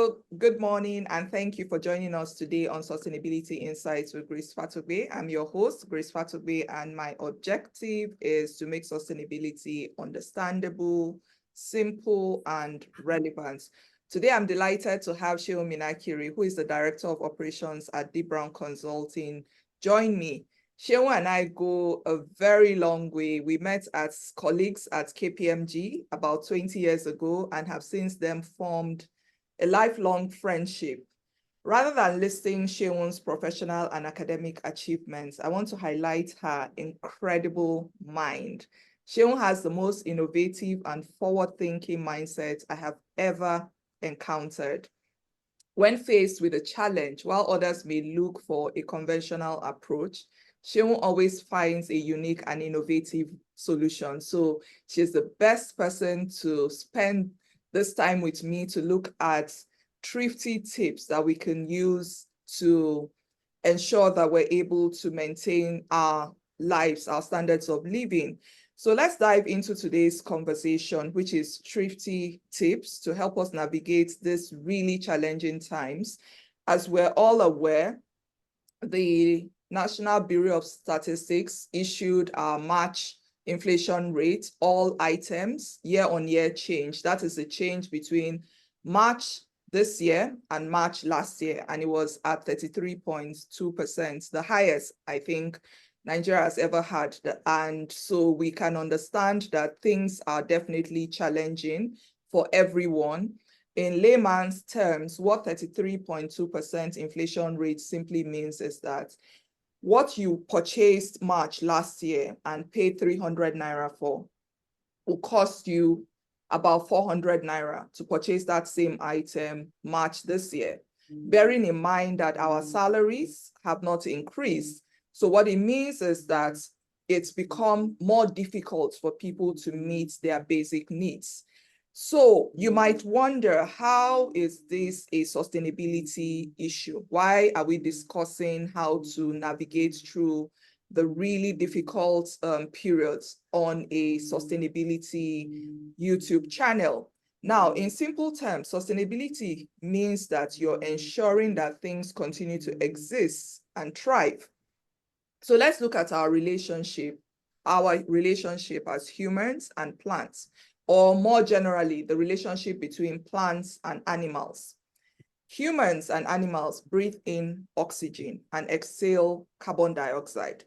So good morning and thank you for joining us today on Sustainability Insights with Grace Fatogbe. I'm your host, Grace Fatogbe, and my objective is to make sustainability understandable, simple, and relevant. Today, I'm delighted to have Seun and I, who is the Director of Operations at D. Brown Consulting, join me. Seun and I go a very long way. We met as colleagues at KPMG about 20 years ago and have since then formed a lifelong friendship. Rather than listing Seun's professional and academic achievements, I want to highlight her incredible mind. Seun has the most innovative and forward-thinking mindset I have ever encountered. When faced with a challenge, while others may look for a conventional approach, Seun always finds a unique and innovative solution. So she's the best person to spend this time with me to look at thrifty tips that we can use to ensure that we're able to maintain our lives, our standards of living. So let's dive into today's conversation, which is thrifty tips to help us navigate these really challenging times. As we're all aware, the National Bureau of Statistics issued our March inflation rate, all items, year-on-year change. That is the change between March this year and March last year, and it was at 33.2%, the highest I think Nigeria has ever had. And so we can understand that things are definitely challenging for everyone. In layman's terms, what 33.2% inflation rate simply means is that what you purchased March last year and paid 300 naira for will cost you about 400 naira to purchase that same item March this year, bearing in mind that our salaries have not increased. So what it means is that it's become more difficult for people to meet their basic needs. So you might wonder, how is this a sustainability issue? Why are we discussing how to navigate through the really difficult periods on a sustainability YouTube channel? Now, in simple terms, sustainability means that you're ensuring that things continue to exist and thrive. So let's look at our relationship as humans and plants, or more generally, the relationship between plants and animals. Humans and animals breathe in oxygen and exhale carbon dioxide,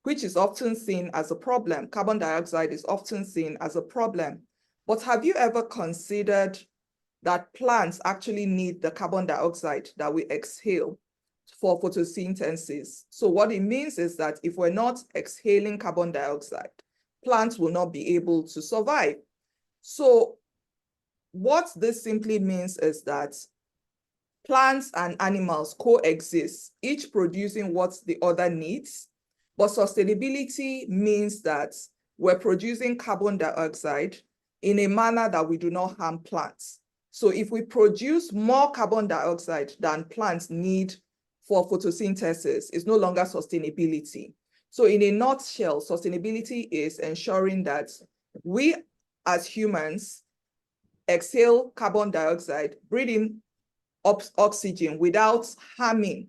which is often seen as a problem. Carbon dioxide is often seen as a problem. But have you ever considered that plants actually need the carbon dioxide that we exhale for photosynthesis? So what it means is that if we're not exhaling carbon dioxide, plants will not be able to survive. So what this simply means is that plants and animals coexist, each producing what the other needs. But sustainability means that we're producing carbon dioxide in a manner that we do not harm plants. So if we produce more carbon dioxide than plants need for photosynthesis, it's no longer sustainability. So in a nutshell, sustainability is ensuring that we as humans exhale carbon dioxide, breathe in oxygen without harming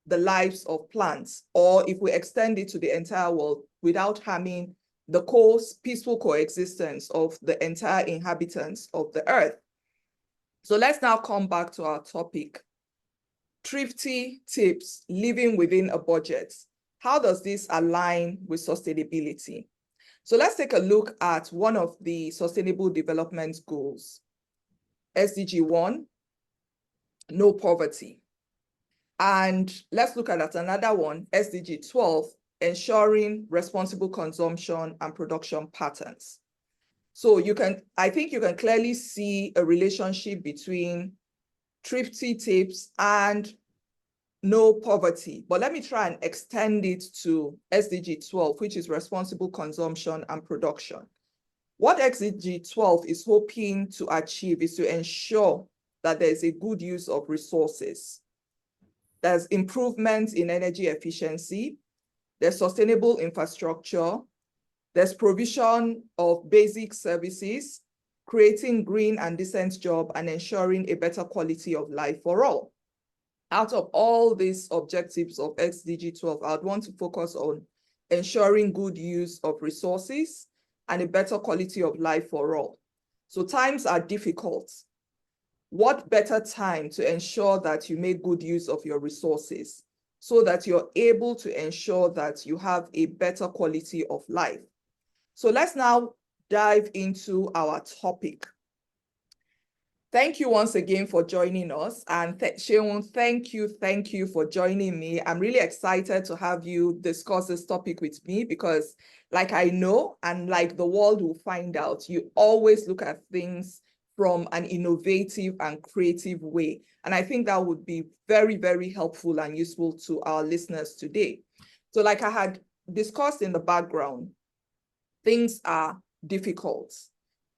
the lives of plants, or if we extend it to the entire world, without harming the peaceful coexistence of the entire inhabitants of the earth. So let's now come back to our topic. Thrifty tips, living within a budget. How does this align with sustainability? So let's take a look at one of the Sustainable Development Goals, SDG 1, no poverty. And let's look at another one, SDG 12, ensuring responsible consumption and production patterns. So I think you can clearly see a relationship between thrifty tips and no poverty. But let me try and extend it to SDG 12, which is responsible consumption and production. What SDG 12 is hoping to achieve is to ensure that there's a good use of resources. There's improvements in energy efficiency, there's sustainable infrastructure, there's provision of basic services, creating green and decent jobs, and ensuring a better quality of life for all. Out of all these objectives of SDG 12, I'd want to focus on ensuring good use of resources and a better quality of life for all. So times are difficult. What better time to ensure that you make good use of your resources so that you're able to ensure that you have a better quality of life? So let's now dive into our topic. Thank you once again for joining us. And Seun, thank you for joining me. I'm really excited to have you discuss this topic with me because like I know, and like the world will find out, you always look at things from an innovative and creative way. And I think that would be very, very helpful and useful to our listeners today. So like I had discussed in the background, things are difficult.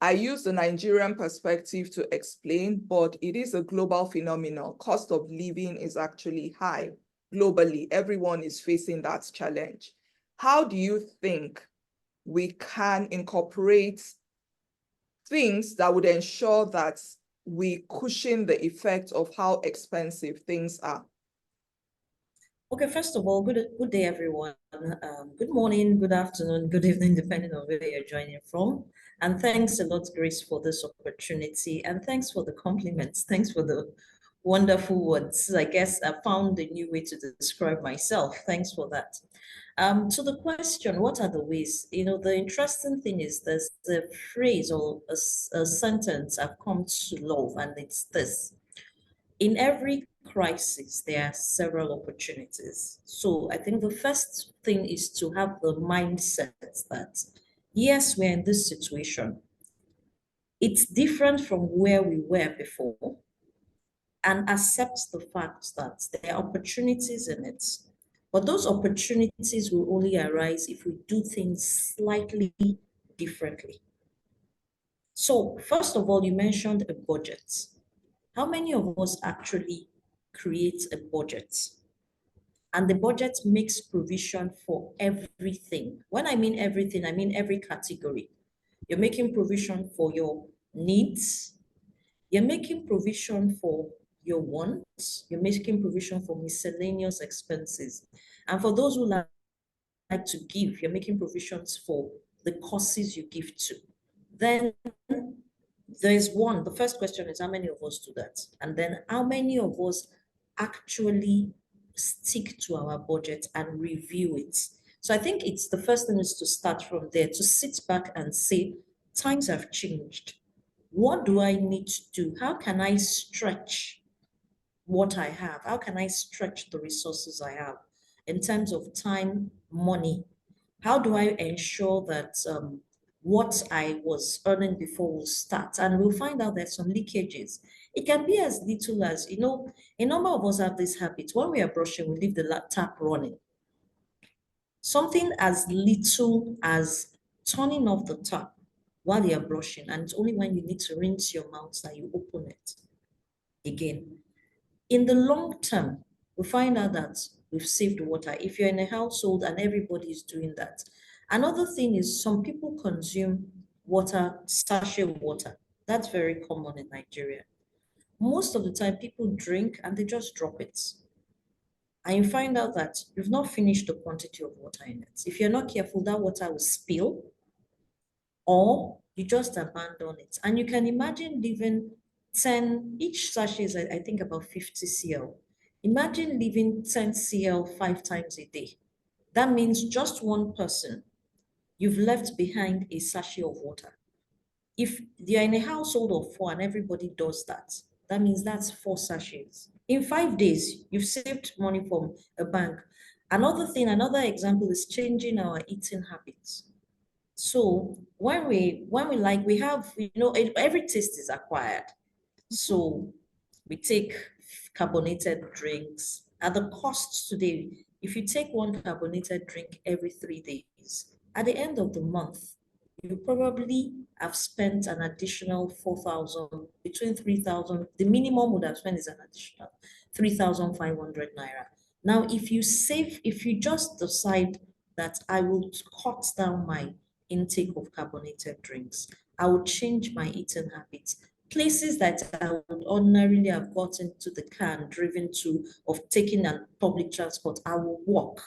I use the Nigerian perspective to explain, but it is a global phenomenon. Cost of living is actually high globally. Everyone is facing that challenge. How do you think we can incorporate things that would ensure that we cushion the effect of how expensive things are? Okay, first of all, good day, everyone. Good morning, good afternoon, good evening, depending on where you're joining from. And thanks a lot, Grace, for this opportunity. And thanks for the compliments. Thanks for the wonderful words. I guess I found a new way to describe myself. Thanks for that. To the question, what are the ways? The interesting thing is there's a phrase or a sentence I've come to love, and it's this. In every crisis, there are several opportunities. So I think the first thing is to have the mindset that, yes, we're in this situation. It's different from where we were before, and accept the fact that there are opportunities in it. But those opportunities will only arise if we do things slightly differently. So first of all, you mentioned a budget. How many of us actually create a budget? And the budget makes provision for everything. When I mean everything, I mean every category. You're making provision for your needs. You're making provision for your wants. You're making provision for miscellaneous expenses. And for those who like to give, you're making provisions for the causes you give to. Then there's one. The first question is how many of us do that? And then how many of us actually stick to our budget and review it? So I think it's the first thing is to start from there, to sit back and say, times have changed. What do I need to do? How can I stretch what I have? How can I stretch the resources I have in terms of time, money? How do I ensure that what I was earning before will start? And we'll find out there's some leakages. It can be as little as, a number of us have this habit. When we are brushing, we leave the tap running. Something as little as turning off the tap while you're brushing, and it's only when you need to rinse your mouth that you open it again. In the long term, we find out that we've saved water. If you're in a household and everybody is doing that. Another thing is some people consume water, sachet water. That's very common in Nigeria. Most of the time, people drink and they just drop it. And you find out that you've not finished the quantity of water in it. If you're not careful, that water will spill, or you just abandon it. And you can imagine leaving 10, each sachet is, I think, about 50 cl. Imagine leaving 10 cl 5 times a day. That means just one person, you've left behind a sachet of water. If you're in a household of 4 and everybody does that, that means that's 4 sachets. In 5 days, you've saved money from a bank. Another example is changing our eating habits. So when we like, we have, every taste is acquired. So we take carbonated drinks. At the cost today, if you take one carbonated drink every 3 days, at the end of the month, you probably have spent an additional 4,000, between 3,000, the minimum would have spent is an additional 3,500 naira. Now, if you just decide that I will cut down my intake of carbonated drinks, I would change my eating habits. Places that I would ordinarily have gotten to the car and driven to, of taking a public transport, I will walk.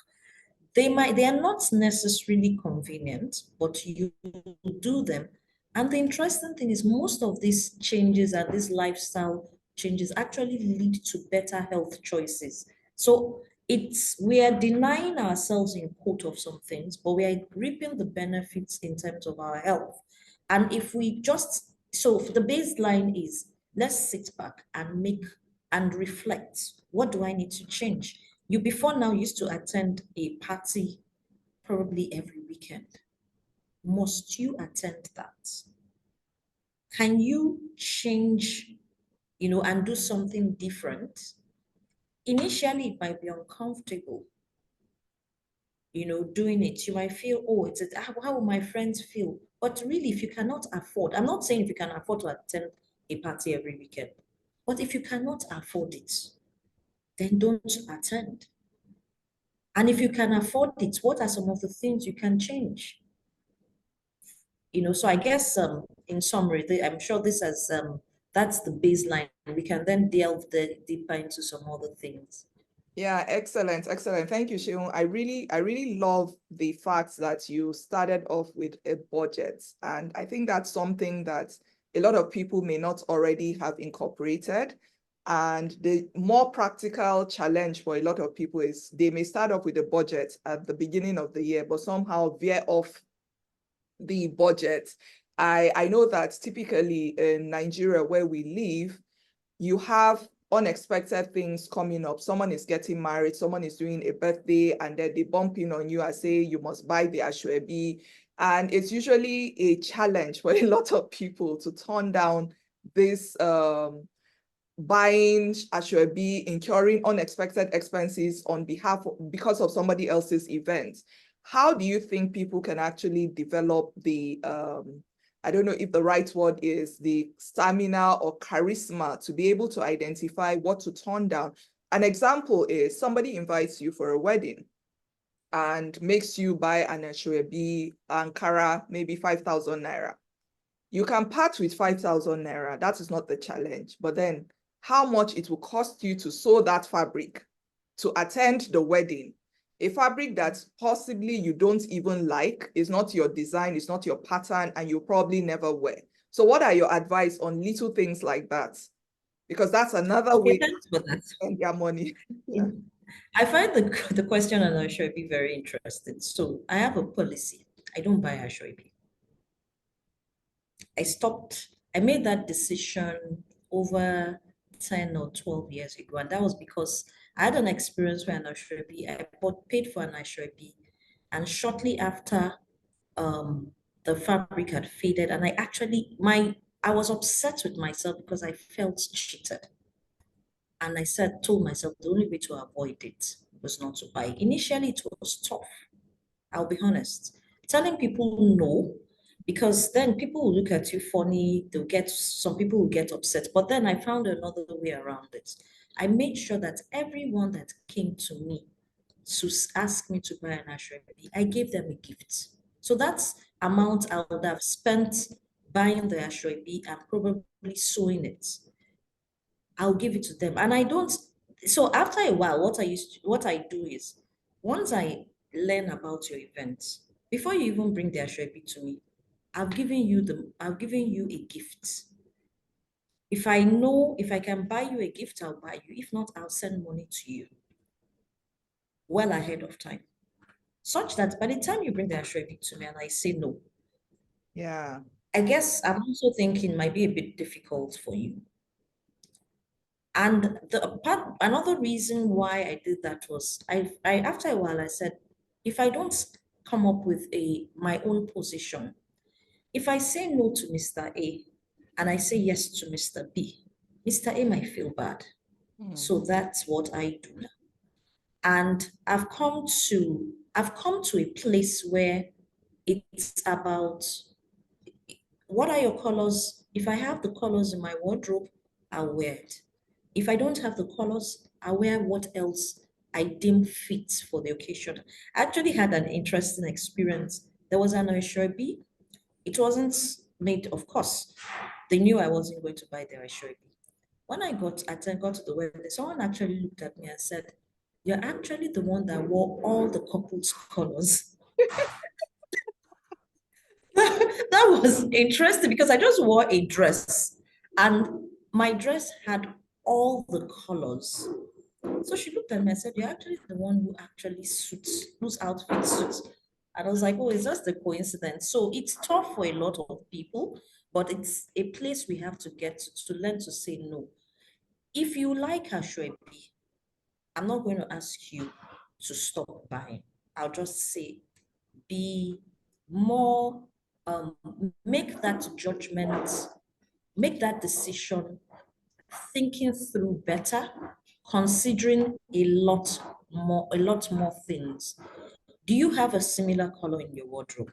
They are not necessarily convenient, but you do them. And the interesting thing is most of these changes and these lifestyle changes actually lead to better health choices. So we are denying ourselves in quote of some things, but we are reaping the benefits in terms of our health. And if we just, so the baseline is let's sit back and make and reflect. What do I need to change? You before now used to attend a party probably every weekend. Must you attend that? Can you change, and do something different? Initially, it might be uncomfortable, doing it. You might feel, oh, how will my friends feel? But really, if you cannot afford, I'm not saying if you can afford to attend a party every weekend, but if you cannot afford it, then don't attend. And if you can afford it, what are some of the things you can change? So I guess in summary, I'm sure this has that's the baseline. We can then delve deeper into some other things. Yeah, excellent, excellent. Thank you, Seun. I really love the fact that you started off with a budget. And I think that's something that a lot of people may not already have incorporated. And the more practical challenge for a lot of people is they may start off with a budget at the beginning of the year, but somehow veer off the budget. I know that typically in Nigeria where we live, you have unexpected things coming up. Someone is getting married, someone is doing a birthday, and then they bump in on you and say you must buy the asoebi. And it's usually a challenge for a lot of people to turn down this buying asoebi, incurring unexpected expenses on behalf of, because of somebody else's event. How do you think people can actually develop the I don't know if the right word is the stamina or charisma to be able to identify what to turn down? An example is somebody invites you for a wedding and makes you buy an asoebi Ankara, maybe 5,000 naira. You can part with 5,000 naira. That is not the challenge. But then how much it will cost you to sew that fabric to attend the wedding? A fabric that possibly you don't even like, is not your design, it's not your pattern, and you probably never wear. So what are your advice on little things like that? Because that's another way to Thanks for that. spend your money. Yeah. I find the question on Asoebi very interesting. So I have a policy. I don't buy Asoebi. I made that decision over 10 or 12 years ago. And that was because I had an experience where an Asoebi, paid for an Asoebi. And shortly after, the fabric had faded. And I was upset with myself because I felt cheated. And told myself the only way to avoid it was not to buy. Initially, it was tough. I'll be honest. Telling people no, because then people will look at you funny, some people will get upset. But then I found another way around it. I made sure that everyone that came to me to ask me to buy an asoebi, I gave them a gift. So that's amount I would have spent buying the asoebi and probably sewing it. I'll give it to them. And I don't, so after a while, what I do is once I learn about your event, before you even bring the asoebi to me, I've given you a gift. If I can buy you a gift, I'll buy you. If not, I'll send money to you well ahead of time. Such that by the time you bring the asoebi to me and I say no, Yeah. I guess I'm also thinking it might be a bit difficult for you. And another reason why I did that was after a while I said, if I don't come up with my own position, if I say no to Mr. A and I say yes to Mr. B, Mr. A might feel bad. So that's what I do now. And I've come to a place where it's about what are your colors? If I have the colors in my wardrobe, I'll wear it. If I don't have the colors, I wear what else I deem fit for the occasion. I actually had an interesting experience. There was an asoebi. It wasn't made, of course, they knew I wasn't going to buy their Ashwebi. When I got to the wedding, someone actually looked at me and said, "You're actually the one that wore all the couple's colors." That was interesting because I just wore a dress and my dress had all the colors. So she looked at me and said, "You're actually the one who actually suits, whose outfit suits." And I was like, "Oh, it's just a coincidence." So it's tough for a lot of people, but it's a place we have to get to learn to say no. If you like Ashwebi, I'm not going to ask you to stop buying. I'll just say be more, um, make that judgment, make that decision, thinking through better, considering a lot more things. Do you have a similar color in your wardrobe?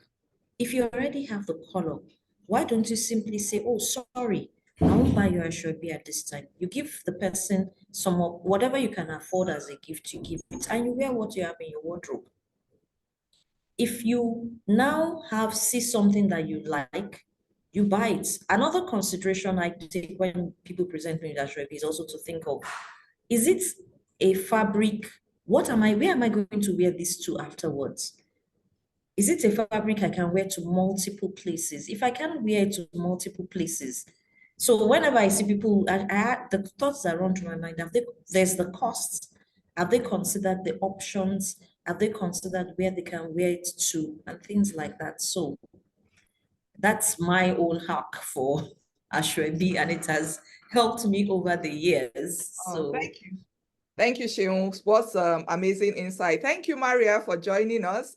If you already have the color, why don't you simply say, "Oh, sorry, I won't buy your Ashwebi at this time." You give the person some of whatever you can afford as a gift, you give it, and you wear what you have in your wardrobe. If you now see something that you like, you buy it. Another consideration I take when people present me with Ashwebi is also to think of, is it a fabric? Where am I going to wear this to afterwards? Is it a fabric I can wear to multiple places? If I can wear it to multiple places, so whenever I see people, the thoughts that run through my mind, there's the costs. Have they considered the options? Have they considered where they can wear it to and things like that? So that's my own hack for Ashwebi, and it has helped me over the years. Oh, So thank you. Thank you, Seun. What amazing insight. Thank you, Maria, for joining us.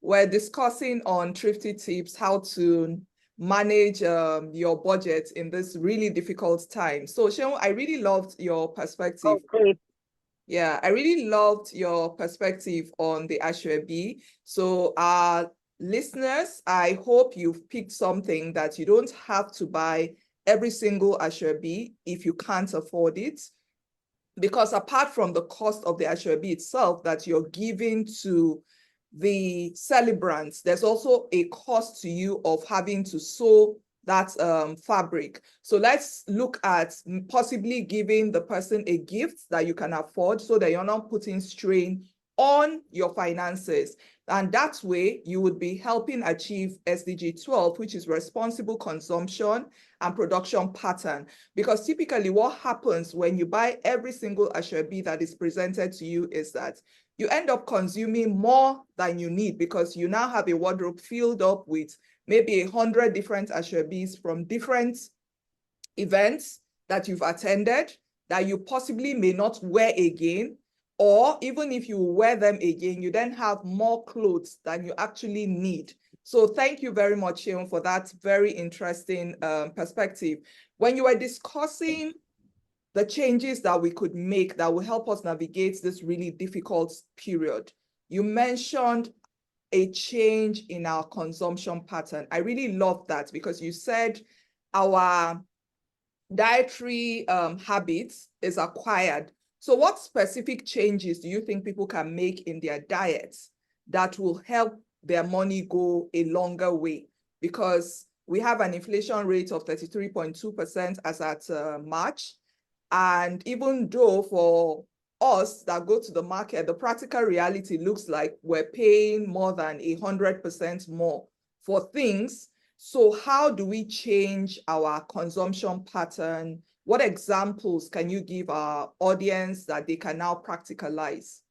We're discussing on Thrifty tips, how to manage your budget in this really difficult time. So, Seun, I really loved your perspective. Oh, great. Yeah, I really loved your perspective on the Ashwebi. So, listeners, I hope you've picked something that you don't have to buy every single Ashwebi if you can't afford it. Because apart from the cost of the Ashwebi itself that you're giving to the celebrants, there's also a cost to you of having to sew that fabric. So let's look at possibly giving the person a gift that you can afford so that you're not putting strain on your finances. And that way you would be helping achieve SDG 12, which is responsible consumption and production pattern. Because typically what happens when you buy every single Ashwebi that is presented to you is that you end up consuming more than you need because you now have a wardrobe filled up with maybe 100 different Ashwebis from different events that you've attended that you possibly may not wear again. Or even if you wear them again, you then have more clothes than you actually need. So thank you very much, Seun, for that very interesting perspective. When you were discussing the changes that we could make that will help us navigate this really difficult period, you mentioned a change in our consumption pattern. I really love that because you said our dietary habits is acquired. So what specific changes do you think people can make in their diets that will help their money go a longer way? Because we have an inflation rate of 33.2% as at March. And even though for us that go to the market, the practical reality looks like we're paying more than 100% more for things. So how do we change our consumption pattern? What examples can you give our audience that they can now practicalize?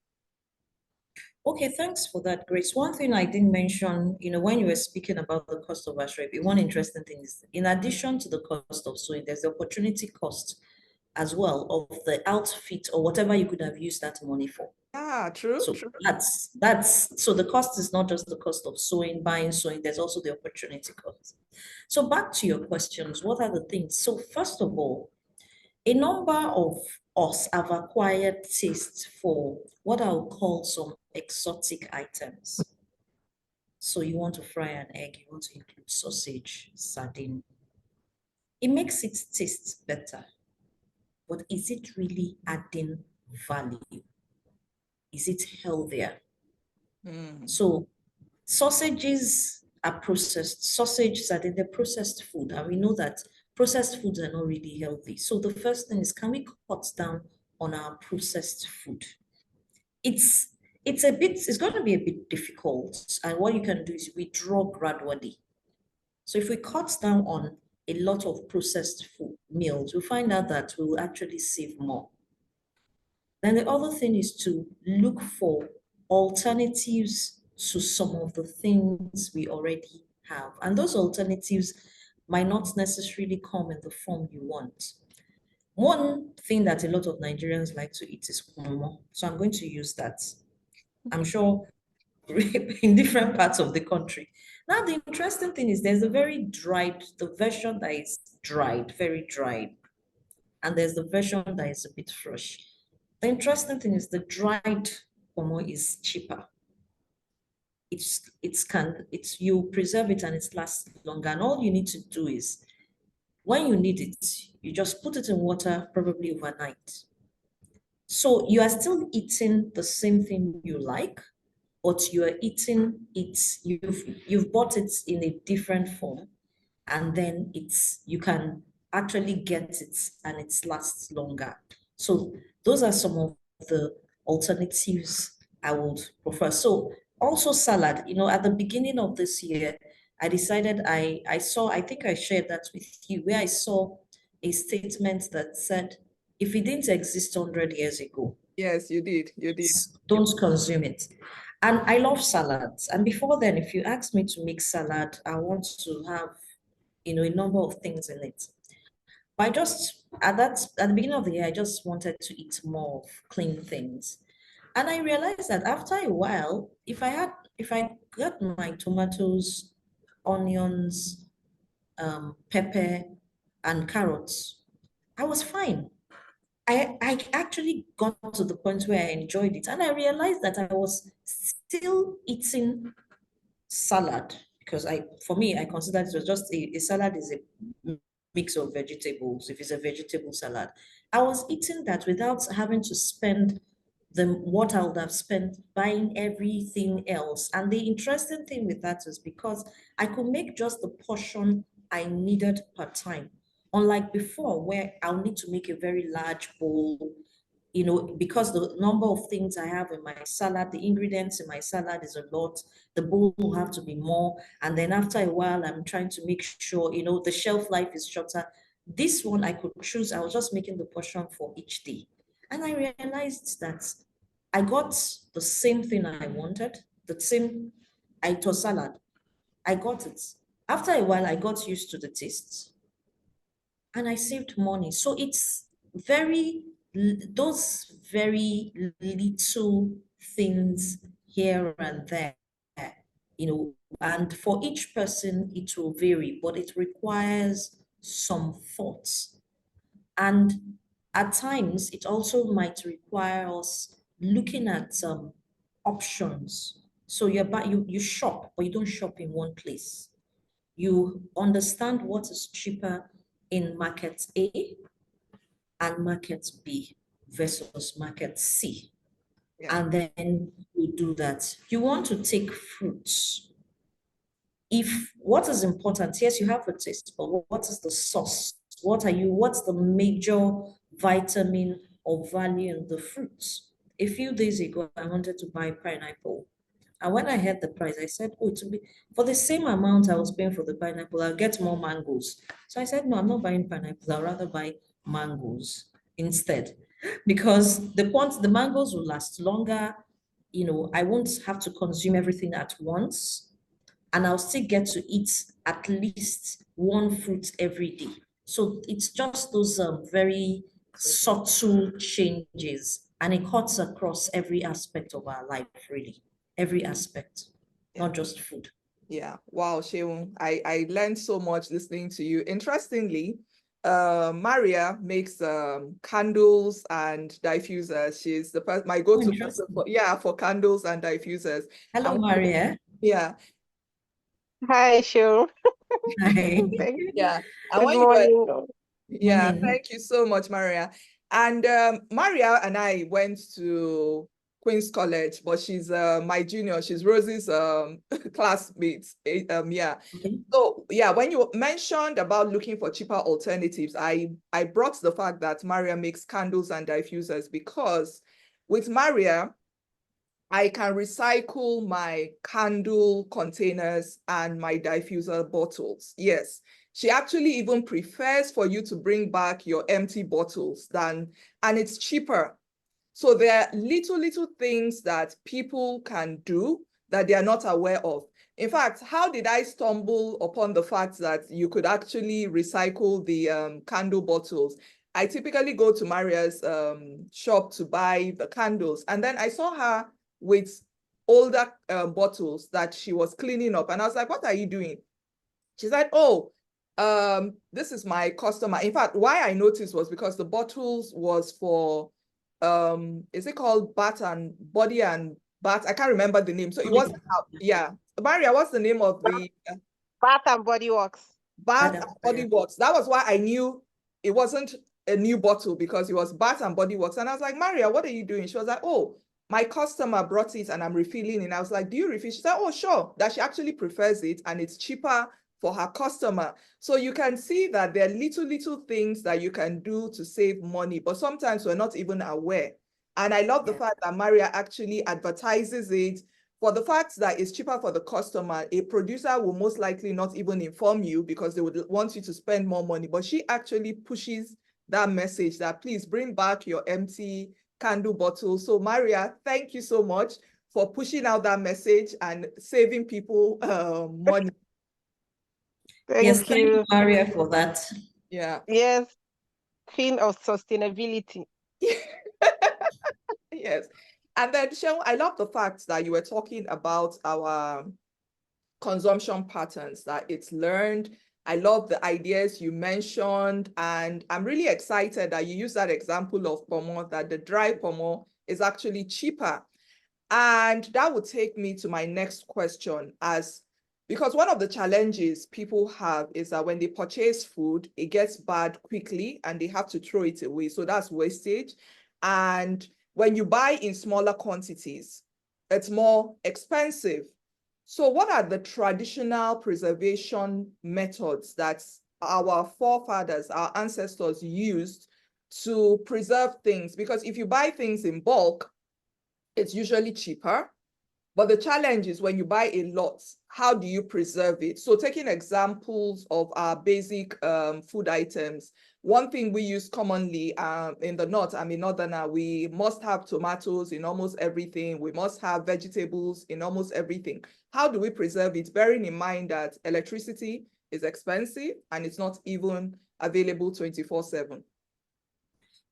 okay, thanks for that, Grace. One thing I didn't mention, when you were speaking about the cost of Ashwebi, one interesting thing is, in addition to the cost of sewing, there's the opportunity cost as well of the outfit or whatever you could have used that money for. Yeah, true, So true. so the cost is not just the cost of sewing, buying, sewing, there's also the opportunity cost. So back to your questions, what are the things? So first of all, a number of us have acquired taste for what I'll call some exotic items. So you want to fry an egg, you want to include sausage, sardine. It makes it taste better, but is it really adding value? Is it healthier? Mm. So sausages are processed. Sausage, sardine, they're processed food. And we know that processed foods are not really healthy. So the first thing is, can we cut down on our processed food? It's going to be a bit difficult. And what you can do is withdraw gradually. So if we cut down on a lot of processed food meals, we'll find out that we will actually save more. Then the other thing is to look for alternatives to some of the things we already have. And those alternatives might not necessarily come in the form you want. One thing that a lot of Nigerians like to eat is momo. So I'm going to use that. I'm sure in different parts of the country. Now, the interesting thing is there's a very dried, the version that is dried, very dried, and there's the version that is a bit fresh. The interesting thing is the dried pomo is cheaper. You preserve it and it lasts longer. And all you need to do is, when you need it, you just put it in water, probably overnight. So you are still eating the same thing you like, but you are eating it, you've bought it in a different form, and then you can actually get it and it lasts longer. So those are some of the alternatives I would prefer. So also salad, at the beginning of this year, I decided I think I shared that with you, where I saw a statement that said, if it didn't exist 100 years ago, Yes, you did. You did. don't consume it. And I love salads. And before then, if you ask me to make salad, I want to have, a number of things in it. But at the beginning of the year, I just wanted to eat more of clean things. And I realized that after a while, if I got my tomatoes, onions, pepper, and carrots, I was fine. I actually got to the point where I enjoyed it. And I realized that I was still eating salad, because for me, I consider it was just a salad is a mix of vegetables, if it's a vegetable salad. I was eating that without having to spend what I would have spent buying everything else. And the interesting thing with that is because I could make just the portion I needed per time. Unlike before, where I'll need to make a very large bowl, because the number of things I have in my salad, the ingredients in my salad is a lot, the bowl will have to be more. And then after a while, I'm trying to make sure, the shelf life is shorter. This one I could choose, I was just making the portion for each day. And I realized that I got the same thing I wanted, it was salad. I got it. After a while, I got used to the taste and I saved money. So it's those very little things here and there, and for each person, it will vary, but it requires some thoughts. And at times, it also might require us looking at some options. So you shop, but you don't shop in one place. You understand what is cheaper in market A and market B versus market C. Yeah. And then you do that. You want to take fruits. What is important, yes, you have a taste, but what is the source? What's the major vitamin or value in the fruits? A few days ago, I wanted to buy pineapple. And when I heard the price, I said, oh, to be for the same amount I was paying for the pineapple, I'll get more mangoes. So I said, no, I'm not buying pineapples. I'll rather buy mangoes instead. Because the mangoes will last longer. I won't have to consume everything at once. And I'll still get to eat at least one fruit every day. So it's just those very subtle changes, and it cuts across every aspect of our life, really. Every aspect, not just food. Yeah. Wow, Seun. I learned so much listening to you. Interestingly, Maria makes candles and diffusers. She's my go-to person for candles and diffusers. Hello, Maria. Yeah. Hi, Seun. Hi. Yeah. Good morning. Yeah, thank you so much, Maria. And Maria and I went to Queen's College, but she's my junior. She's Rosie's classmate. Yeah. Okay. So yeah, when you mentioned about looking for cheaper alternatives, I brought the fact that Maria makes candles and diffusers because with Maria, I can recycle my candle containers and my diffuser bottles. Yes, she actually even prefers for you to bring back your empty bottles and it's cheaper. So there are little things that people can do that they are not aware of. In fact, how did I stumble upon the fact that you could actually recycle the candle bottles? I typically go to Maria's shop to buy the candles, and then I saw her with older bottles that she was cleaning up. And I was like, what are you doing? She said, oh, this is my customer. In fact, why I noticed was because the bottles was for, is it called Bath and Body and Bath? I can't remember the name. So it wasn't, yeah. Maria, what's the name of the? Bath and Body Works. Bath and Body Works. That was why I knew it wasn't a new bottle because it was Bath and Body Works. And I was like, Maria, what are you doing? She was like, oh, my customer brought it and I'm refilling it. I was like, do you refill? She said, oh, sure. That she actually prefers it and it's cheaper for her customer. So you can see that there are little things that you can do to save money, but sometimes we're not even aware. And I love the fact that Maria actually advertises it for the fact that it's cheaper for the customer. A producer will most likely not even inform you because they would want you to spend more money, but she actually pushes that message that please bring back your empty candle bottle. So Maria, thank you so much for pushing out that message and saving people money. Yes, thank you. you, Maria, for that. Yeah. Yes, queen of sustainability. Yes. And then, Seun, I love the fact that you were talking about our consumption patterns, that it's learned. I love the ideas you mentioned, and I'm really excited that you use that example of pomo, that the dry pomo is actually cheaper. And that would take me to my next question, because one of the challenges people have is that when they purchase food, it gets bad quickly and they have to throw it away. So that's wastage. And when you buy in smaller quantities, it's more expensive. So what are the traditional preservation methods that our forefathers, our ancestors used to preserve things? Because if you buy things in bulk, it's usually cheaper. But the challenge is when you buy a lot, how do you preserve it? So taking examples of our basic food items, one thing we use commonly in the north, I'm a northerner, we must have tomatoes in almost everything. We must have vegetables in almost everything. How do we preserve it? Bearing in mind that electricity is expensive and it's not even available 24/7.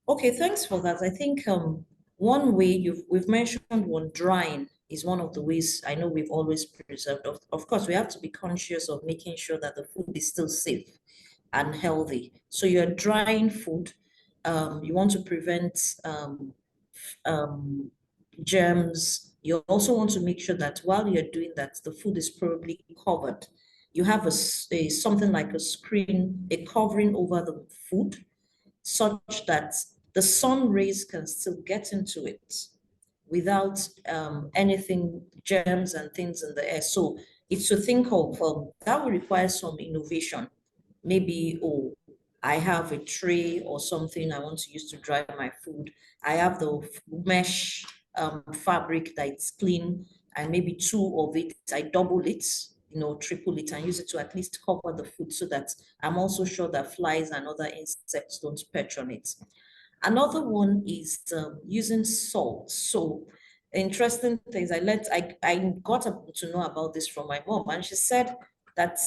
Okay, thanks for that. I think one way we've mentioned one, drying is one of the ways I know we've always preserved. Of course, we have to be conscious of making sure that the food is still safe and healthy. So you're drying food. You want to prevent germs. You also want to make sure that while you're doing that, the food is probably covered. You have something like a screen, a covering over the food, such that the sun rays can still get into it without anything, germs and things in the air. So it's to think of that will require some innovation. Maybe, oh, I have a tray or something I want to use to dry my food. I have the mesh fabric that it's clean, and maybe two of it, I double it, triple it and use it to at least cover the food so that I'm also sure that flies and other insects don't perch on it. Another one is using salt. So interesting things. I got to know about this from my mom, and she said that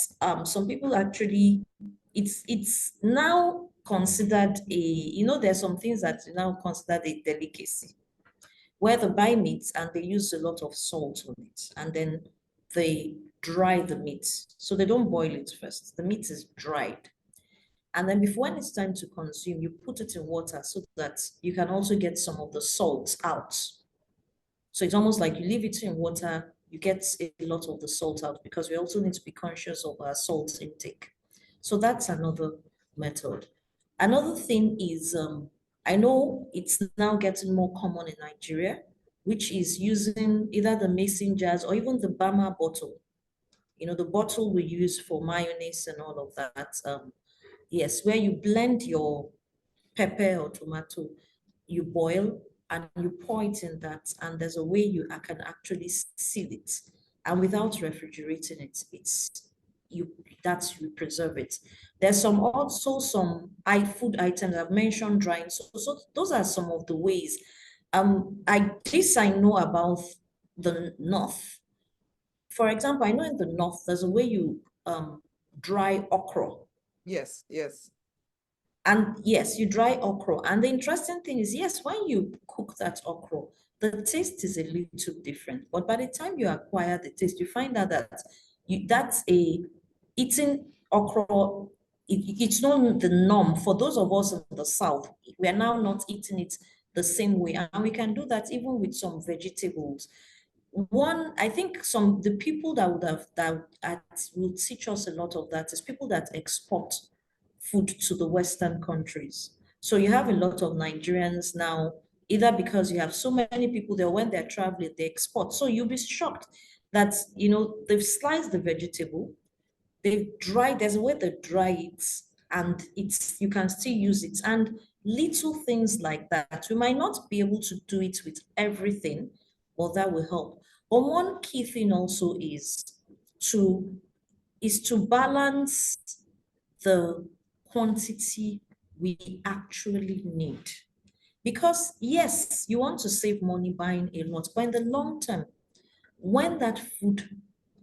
some people actually, it's now considered there's some things that are now considered a delicacy, where they buy meat and they use a lot of salt on it, and then they dry the meat. So they don't boil it first. The meat is dried. And then before, when it's time to consume, you put it in water so that you can also get some of the salt out. So it's almost like you leave it in water, you get a lot of the salt out, because we also need to be conscious of our salt intake. So that's another method. Another thing is, I know it's now getting more common in Nigeria, which is using either the mason jars or even the Bama bottle. You know, the bottle we use for mayonnaise and all of that. Yes, where you blend your pepper or tomato, you boil and you pour it in that, and there's a way you can actually seal it, and without refrigerating it, you preserve it. There's some food items I've mentioned drying. So those are some of the ways. I know about the north. For example, I know in the north there's a way you dry okra. Yes, yes. And yes, you dry okra. And the interesting thing is, yes, when you cook that okra, the taste is a little different. But by the time you acquire the taste, you find out that eating okra, it's not the norm. For those of us in the South, we are now not eating it the same way. And we can do that even with some vegetables. I think the people that will teach us a lot of that is people that export food to the Western countries. So you have a lot of Nigerians now, either because you have so many people there, when they're traveling, they export. So you'll be shocked that, they've sliced the vegetable, there's a way they dry it, and you can still use it. And little things like that, we might not be able to do it with everything, but that will help. But one key thing also to balance the quantity we actually need. Because yes, you want to save money buying a lot, but in the long term, when that food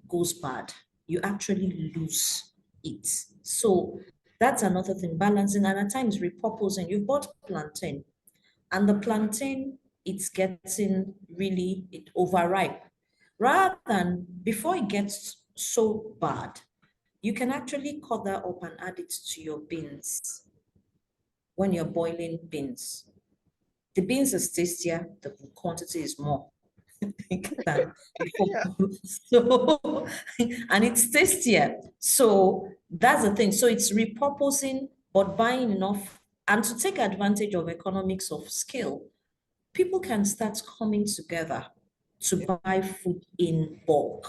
goes bad, you actually lose it. So that's another thing, balancing, and at times repurposing. You bought plantain, and the plantain, it's getting it overripe. Rather than before it gets so bad, you can actually cut that up and add it to your beans when you're boiling beans. The beans is tastier, the quantity is more than before. Yeah. So, and it's tastier. So that's the thing. So it's repurposing, but buying enough. And to take advantage of economics of scale, people can start coming together to Yeah. buy food in bulk.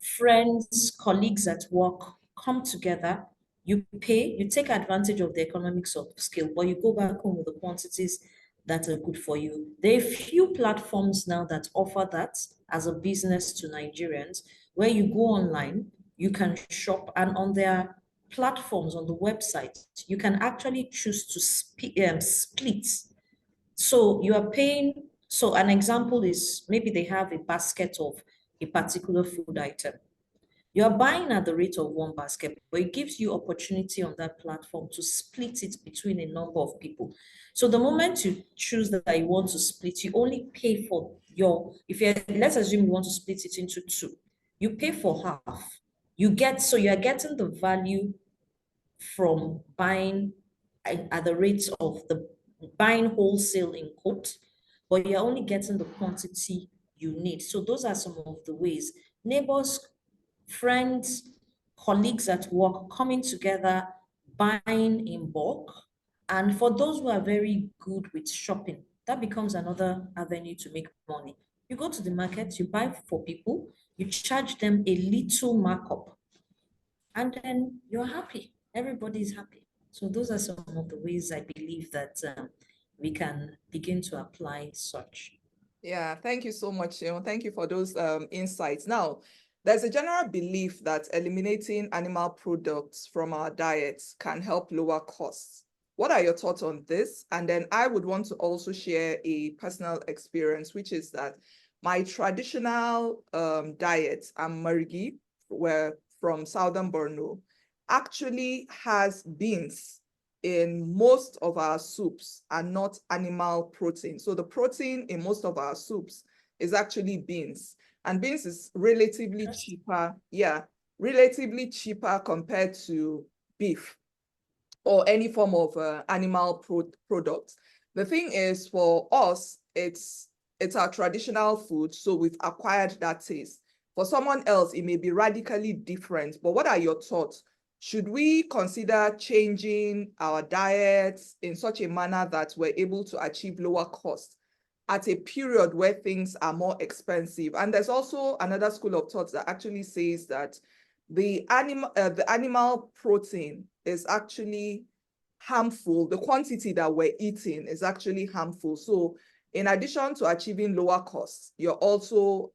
Friends, colleagues at work come together, you pay, you take advantage of the economics of scale, but you go back home with the quantities that are good for you. There are a few platforms now that offer that as a business to Nigerians, where you go online, you can shop, and on their platforms on the website, you can actually choose to split. So you are paying, so an example is maybe they have a basket of a particular food item. You are buying at the rate of one basket, but it gives you opportunity on that platform to split it between a number of people. So the moment you choose that you want to split, you only pay for let's assume you want to split it into two. You pay for half. You are getting the value from buying at the rate of the buying wholesale in quote, but you're only getting the quantity you need. So those are some of the ways. Neighbors, friends, colleagues at work coming together, buying in bulk. And for those who are very good with shopping, that becomes another avenue to make money. You go to the market, you buy for people, you charge them a little markup, and then you're happy. Everybody's happy. So those are some of the ways I believe that we can begin to apply such. Yeah, thank you so much. Thank you for those insights. Now, there's a general belief that eliminating animal products from our diets can help lower costs. What are your thoughts on this? And then I would want to also share a personal experience, which is that my traditional diet, marigi, where from Southern Borno, actually has beans in most of our soups and not animal protein. So the protein in most of our soups is actually beans. And beans is relatively cheaper. Yeah, relatively cheaper compared to beef or any form of animal product. The thing is, for us, it's our traditional food, so we've acquired that taste. For someone else, it may be radically different. But what are your thoughts? Should we consider changing our diets in such a manner that we're able to achieve lower costs at a period where things are more expensive. And there's also another school of thought that actually says that the animal protein is actually harmful. The quantity that we're eating is actually harmful. So in addition to achieving lower costs, you're also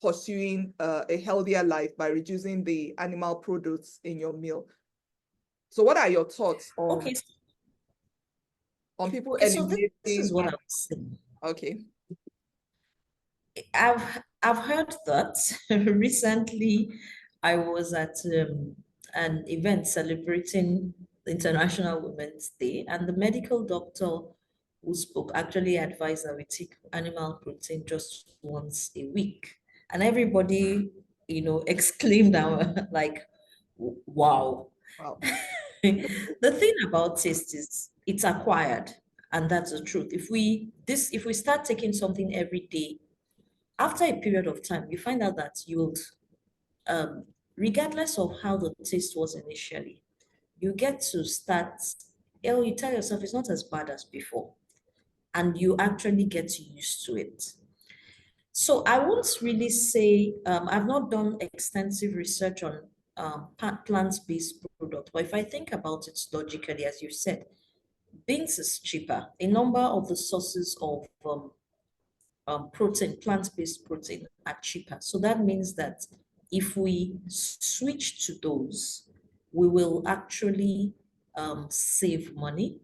pursuing a healthier life by reducing the animal products in your meal. So what are your thoughts on, on people So this is eliminating? what I was saying. Okay. I've heard that recently. I was at an event celebrating International Women's Day, and the medical doctor who spoke actually advised that we take animal protein just once a week, and everybody, exclaimed, like, "Wow!" Wow. The thing about taste is it's acquired, and that's the truth. If we start taking something every day, after a period of time, you find out that you'll, regardless of how the taste was initially, you get to start, you tell yourself it's not as bad as before, and you actually get used to it. So I won't really say, I've not done extensive research on plant-based product, but if I think about it logically, as you said, beans is cheaper. A number of the sources of protein, plant-based protein, are cheaper. So that means that if we switch to those, we will actually save money.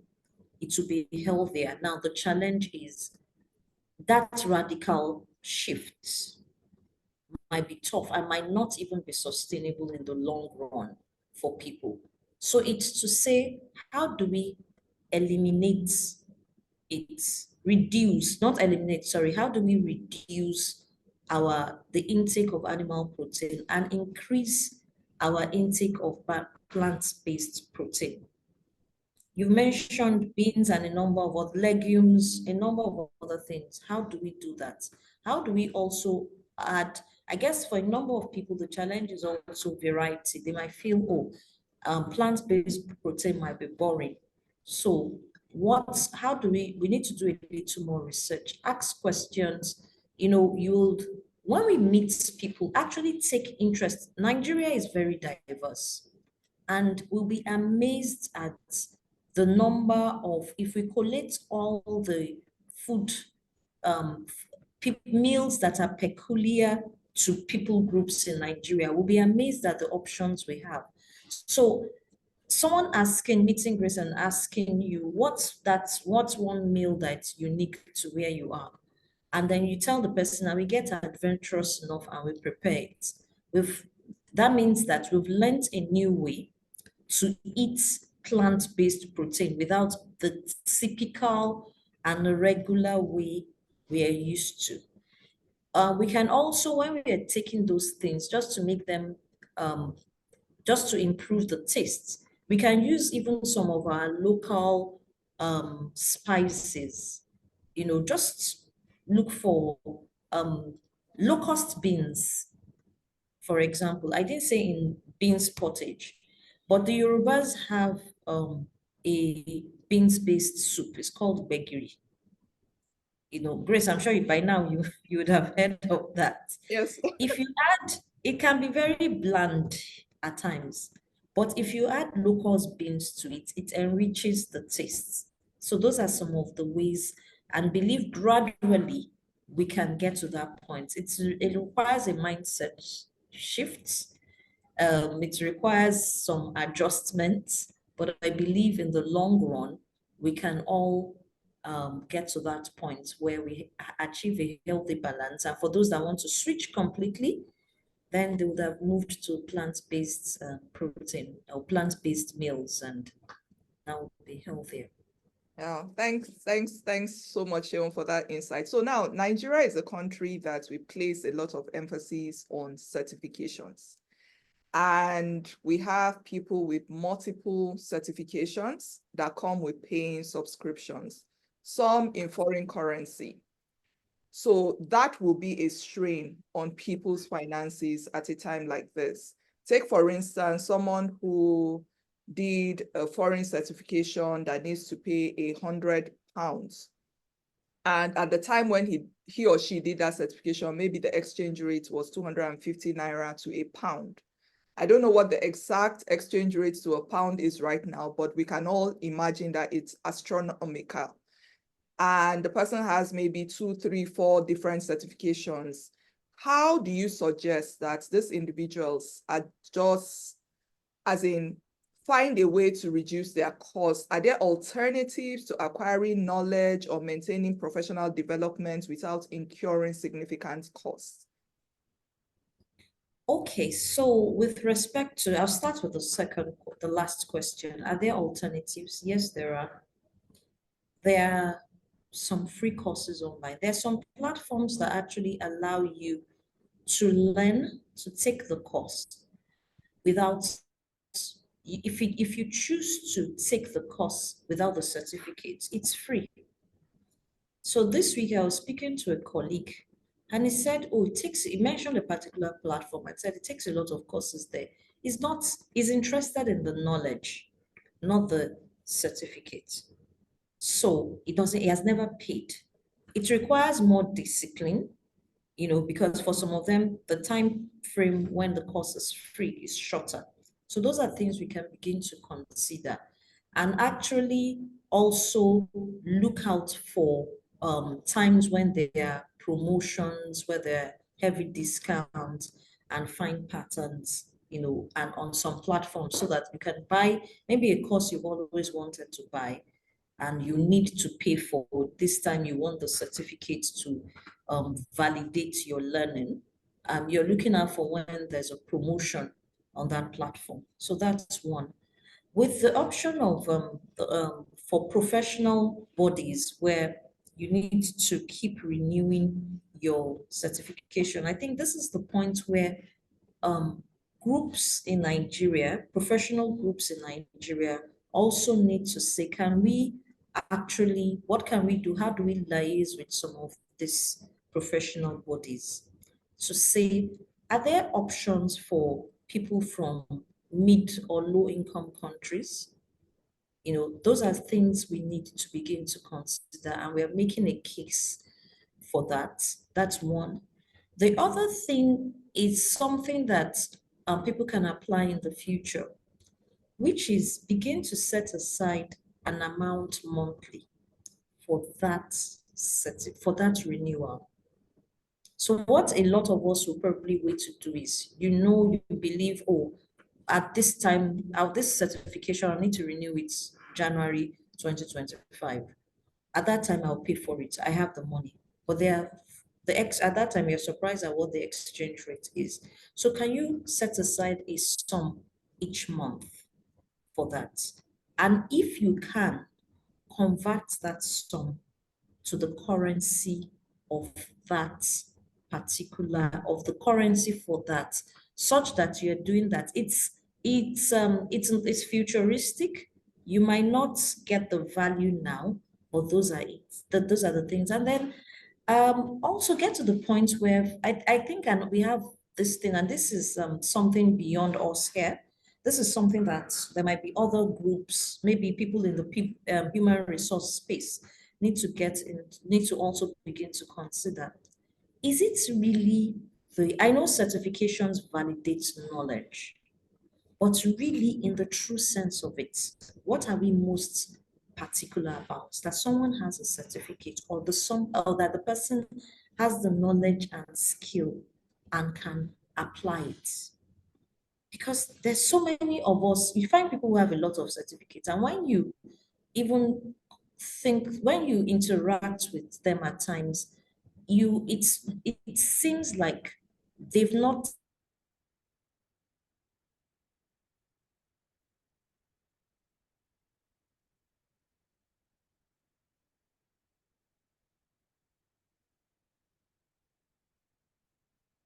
It will be healthier. Now, the challenge is that radical shift might be tough and might not even be sustainable in the long run for people. So it's to say, how do we eliminate it, reduce, not eliminate, sorry, how do we reduce the intake of animal protein and increase our intake of plant-based protein? You mentioned beans and a number of other legumes, a number of other things. How do we do that? How do we also add, I guess for a number of people, the challenge is also variety. They might feel, plant-based protein might be boring. So how do we need to do a little more research, ask questions, when we meet people, actually take interest. Nigeria is very diverse, and we'll be amazed at the number of, if we collect all the food, meals that are peculiar to people groups in Nigeria, we'll be amazed at the options we have. So someone meeting Grace and asking you, what's one meal that's unique to where you are? And then you tell the person, and we get adventurous enough and we prepare it. That means that we've learned a new way to eat plant-based protein without the typical and the regular way we are used to. We can also, when we are taking those things, just to make them, just to improve the taste, we can use even some of our local spices. Just look for locust beans, for example. I didn't say in beans pottage, but the Yorubas have a beans-based soup. It's called begiri. Grace, I'm sure by now you would have heard of that. Yes. If you add, it can be very bland at times, but if you add locust beans to it, it enriches the taste. So those are some of the ways, and believe gradually we can get to that point. It requires a mindset shift. It requires some adjustments, but I believe in the long run, we can all get to that point where we achieve a healthy balance. And for those that want to switch completely, then they would have moved to plant-based protein or plant-based meals, and that would be healthier. Yeah, thanks so much, Seun, for that insight. So now Nigeria is a country that we place a lot of emphasis on certifications. And we have people with multiple certifications that come with paying subscriptions, some in foreign currency. So that will be a strain on people's finances at a time like this. Take, for instance, someone who did a foreign certification that needs to pay £100. And at the time when he or she did that certification, maybe the exchange rate was 250 naira to a pound. I don't know what the exact exchange rate to a pound is right now, but we can all imagine that it's astronomical. And the person has maybe 2, 3, 4 different certifications. How do you suggest that these individuals are just, as in, find a way to reduce their costs? Are there alternatives to acquiring knowledge or maintaining professional development without incurring significant costs? Okay, so with respect to, I'll start with the last question. Are there alternatives? Yes, there are. There are some free courses online. There are some platforms that actually allow you to learn, to take the course without, if you choose to take the course without the certificate, it's free. So this week I was speaking to a colleague and he said, oh, he mentioned a particular platform and said it takes a lot of courses there. He's interested in the knowledge, not the certificate. So he has never paid. It requires more discipline, because for some of them, the time frame when the course is free is shorter. So those are things we can begin to consider and actually also look out for times when there are promotions, where there are heavy discounts and find patterns, and on some platforms so that you can buy maybe a course you've always wanted to buy and you need to pay for. This time you want the certificate to validate your learning. You're looking out for when there's a promotion on that platform. So that's one. With the option of for professional bodies where you need to keep renewing your certification, I think this is the point where groups in Nigeria, professional groups in Nigeria, also need to say, what can we do? How do we liaise with some of these professional bodies to say, are there options for people from mid or low income countries? Those are things we need to begin to consider, and we're making a case for that. That's one. The other thing is something that people can apply in the future, which is begin to set aside an amount monthly for that renewal. So what a lot of us will probably wait to do is, you believe, oh, at this time, this certification, I need to renew it January 2025. At that time, I'll pay for it. I have the money. But at that time, you're surprised at what the exchange rate is. So can you set aside a sum each month for that? And if you can, convert that sum to the currency of the currency for that, such that you're doing that. It's futuristic. You might not get the value now, but those are it. Those are the things. And then also get to the point where I think, and we have this thing, and this is something beyond us here. This is something that there might be other groups, maybe people in the human resource space need to also begin to consider. Is it really I know certifications validate knowledge, but really in the true sense of it, what are we most particular about? That someone has a certificate or that the person has the knowledge and skill and can apply it. Because there's so many of us, you find people who have a lot of certificates, and when you interact with them at times, it seems like they've not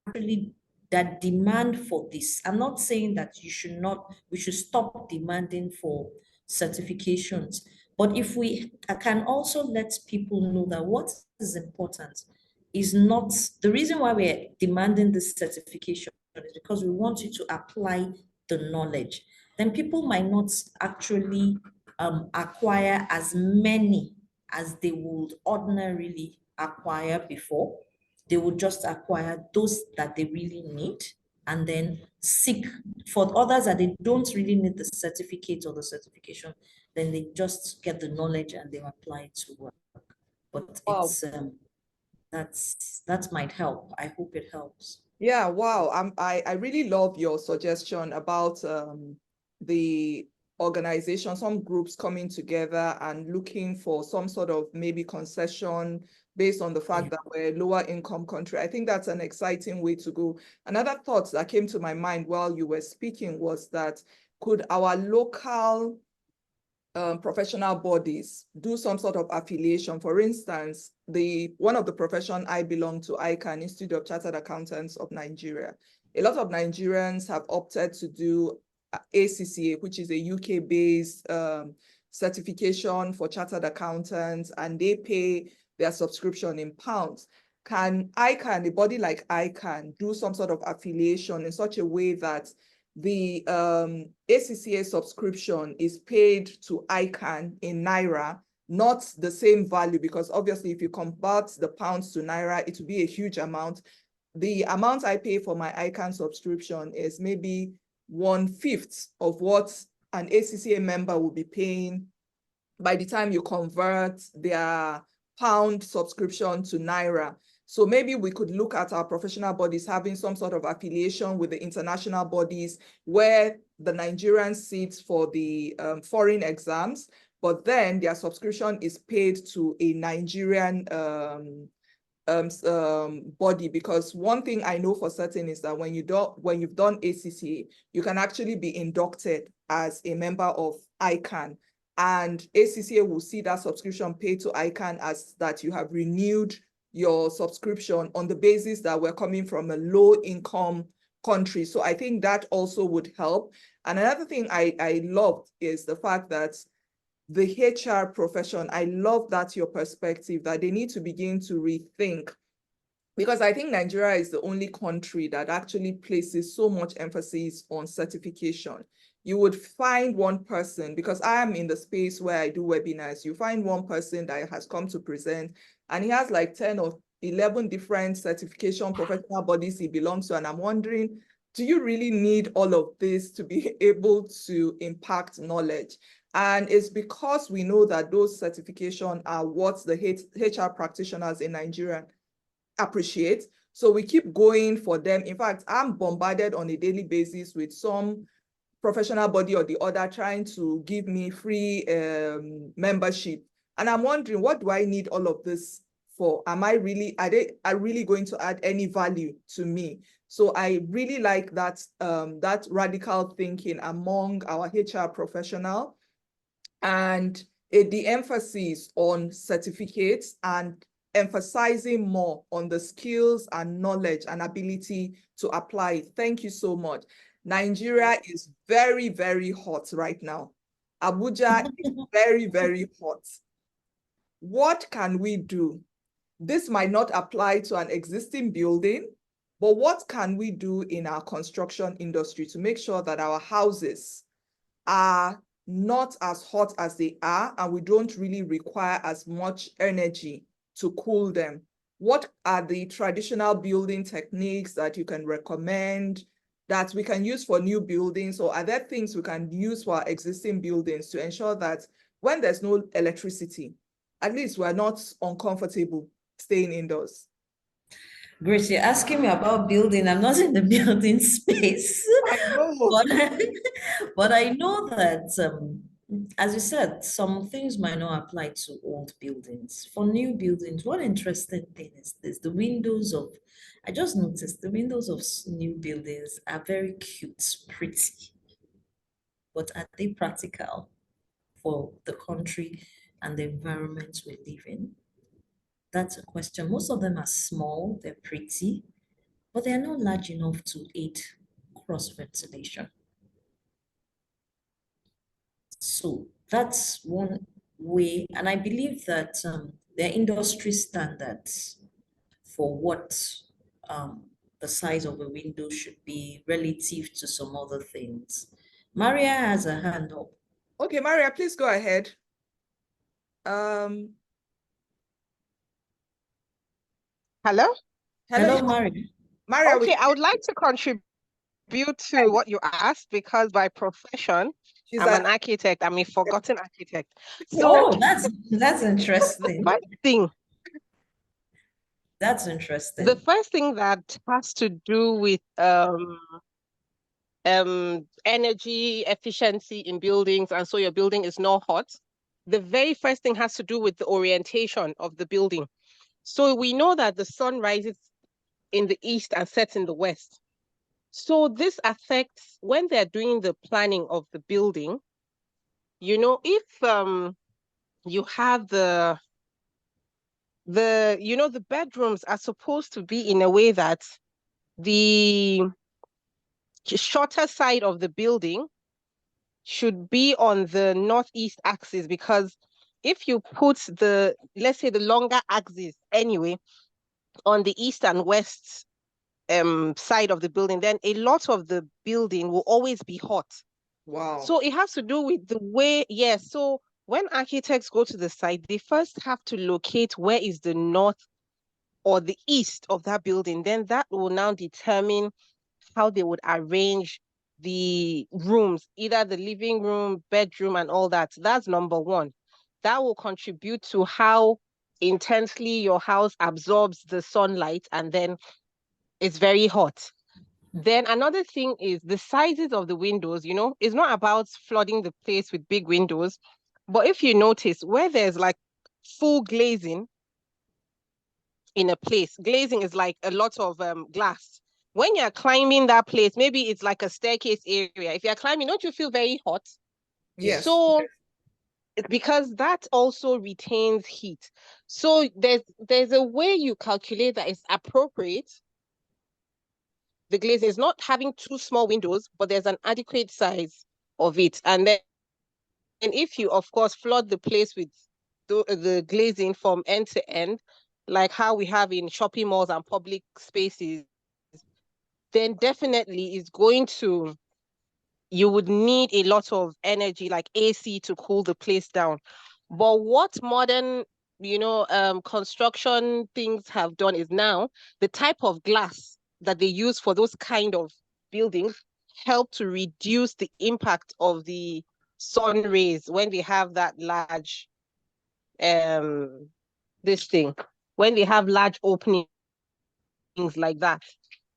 actually that demand for this. I'm not saying that we should stop demanding for certifications, but if we can also let people know that what is important is not the reason why we're demanding this certification is because we want you to apply the knowledge. Then people might not actually acquire as many as they would ordinarily acquire before. They would just acquire those that they really need and then seek for others that they don't really need the certificate or the certification, then they just get the knowledge and they apply it to work. But Wow. it's that might help. I hope it helps. Yeah, wow. I really love your suggestion about the organization, some groups coming together and looking for some sort of maybe concession based on the fact that we're a lower income country. I think that's an exciting way to go. Another thought that came to my mind while you were speaking was that could our local professional bodies do some sort of affiliation? For instance, one of the profession I belong to, ICANN, Institute of Chartered Accountants of Nigeria. A lot of Nigerians have opted to do ACCA, which is a UK-based certification for chartered accountants, and they pay their subscription in pounds. Can ICANN, a body like ICANN, do some sort of affiliation in such a way that the ACCA subscription is paid to ICANN in Naira, not the same value, because obviously if you convert the pounds to Naira, it will be a huge amount. The amount I pay for my ICANN subscription is maybe 1/5 of what an ACCA member will be paying by the time you convert their pound subscription to Naira. So maybe we could look at our professional bodies having some sort of affiliation with the international bodies where the Nigerians sit for the foreign exams, but then their subscription is paid to a Nigerian body. Because one thing I know for certain is that when you've done ACCA, you can actually be inducted as a member of ICANN. And ACCA will see that subscription paid to ICANN as that you have renewed your subscription on the basis that we're coming from a low income country. So I think that also would help. And another thing I loved is the fact that the HR profession, I love that your perspective, that they need to begin to rethink, because I think Nigeria is the only country that actually places so much emphasis on certification. You would find one person, because I am in the space where I do webinars, you find one person that has come to present and he has like 10 or 11 different certification professional bodies he belongs to. And I'm wondering, do you really need all of this to be able to impact knowledge? And it's because we know that those certifications are what the HR practitioners in Nigeria appreciate. So we keep going for them. In fact, I'm bombarded on a daily basis with some professional body or the other trying to give me free membership. And I'm wondering, what do I need all of this for? Are they really going to add any value to me? So I really like that, that radical thinking among our HR professional, and the emphasis on certificates and emphasizing more on the skills and knowledge and ability to apply it. Thank you so much. Nigeria is very, very hot right now. Abuja is very, very hot. What can we do? This might not apply to an existing building, but what can we do in our construction industry to make sure that our houses are not as hot as they are and we don't really require as much energy to cool them? What are the traditional building techniques that you can recommend that we can use for new buildings? Or are there things we can use for our existing buildings to ensure that when there's no electricity, at least we're not uncomfortable staying indoors? Grace, you're asking me about building. I'm not in the building space. I know. But I know that, as you said, some things might not apply to old buildings. For new buildings, one interesting thing is this: I just noticed the windows of new buildings are very cute, pretty, but are they practical for the country and the environment we live in? That's a question. Most of them are small, they're pretty, but they're not large enough to aid cross ventilation. So that's one way. And I believe that there are industry standards for what the size of a window should be relative to some other things. Maria has a hand up. Okay, Maria, please go ahead. Hello? Hello, Hello, Mary. Maria. Okay, I would like to contribute to what you asked because by profession, She's I'm an an architect. I'm a forgotten architect. So Oh, that's the interesting. first thing, That's the interesting. first thing that has to do with energy efficiency in buildings, and so your building is not hot. The very first thing has to do with the orientation of the building. So we know that the sun rises in the east and sets in the west. So this affects when they're doing the planning of the building. If you have the bedrooms are supposed to be in a way that the shorter side of the building should be on the northeast axis, because if you put let's say the longer axis anyway on the east and west side of the building, then a lot of the building will always be hot. wow. So it has to do with the way, yes. So when architects go to the site, they first have to locate where is the north or the east of that building. Then that will now determine how they would arrange the rooms, either the living room, bedroom, and all that. That's number one. That will contribute to how intensely your house absorbs the sunlight, and then it's very hot. Then another thing is the sizes of the windows, it's not about flooding the place with big windows. But if you notice where there's like full glazing in a place, glazing is like a lot of glass. When you're climbing that place, maybe it's like a staircase area. If you're climbing, don't you feel very hot? Yes. So because that also retains heat. So there's a way you calculate that is appropriate. The glaze is not having two small windows, but there's an adequate size of it. And then if you, of course, flood the place with the glazing from end to end, like how we have in shopping malls and public spaces, then definitely you would need a lot of energy, like AC, to cool the place down. But what modern, construction things have done is now the type of glass that they use for those kind of buildings help to reduce the impact of the sun rays when they have that large, um, this thing, when they have large openings like that.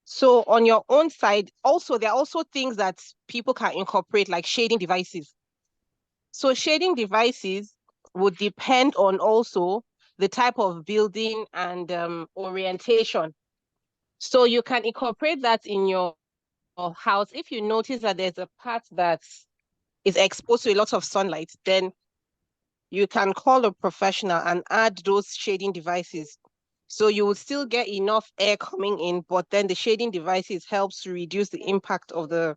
So on your own side, also, there are also things that people can incorporate, like shading devices. So shading devices would depend on also the type of building and orientation. So you can incorporate that in your house. If you notice that there's a part that is exposed to a lot of sunlight, then you can call a professional and add those shading devices. So you will still get enough air coming in, but then the shading devices helps to reduce the impact of the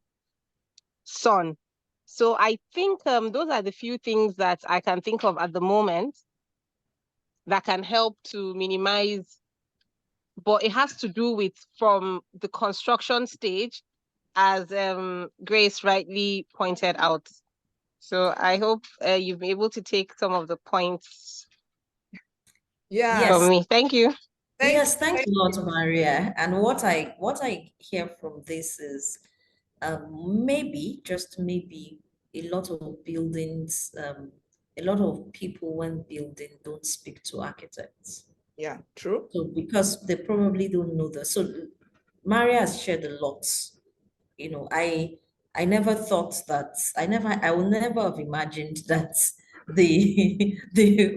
sun. So I think those are the few things that I can think of at the moment that can help to minimize, but it has to do with from the construction stage, as Grace rightly pointed out. So I hope you've been able to take some of the points Yeah. Yes. from me. Thank you. Thank Yes, you. thanks Thank a lot, you. Maria. And what I hear from this is maybe, just maybe, a lot of buildings, a lot of people when building don't speak to architects. Yeah, true. So because they probably don't know that. So Maria has shared a lot. I never thought that I would never have imagined that the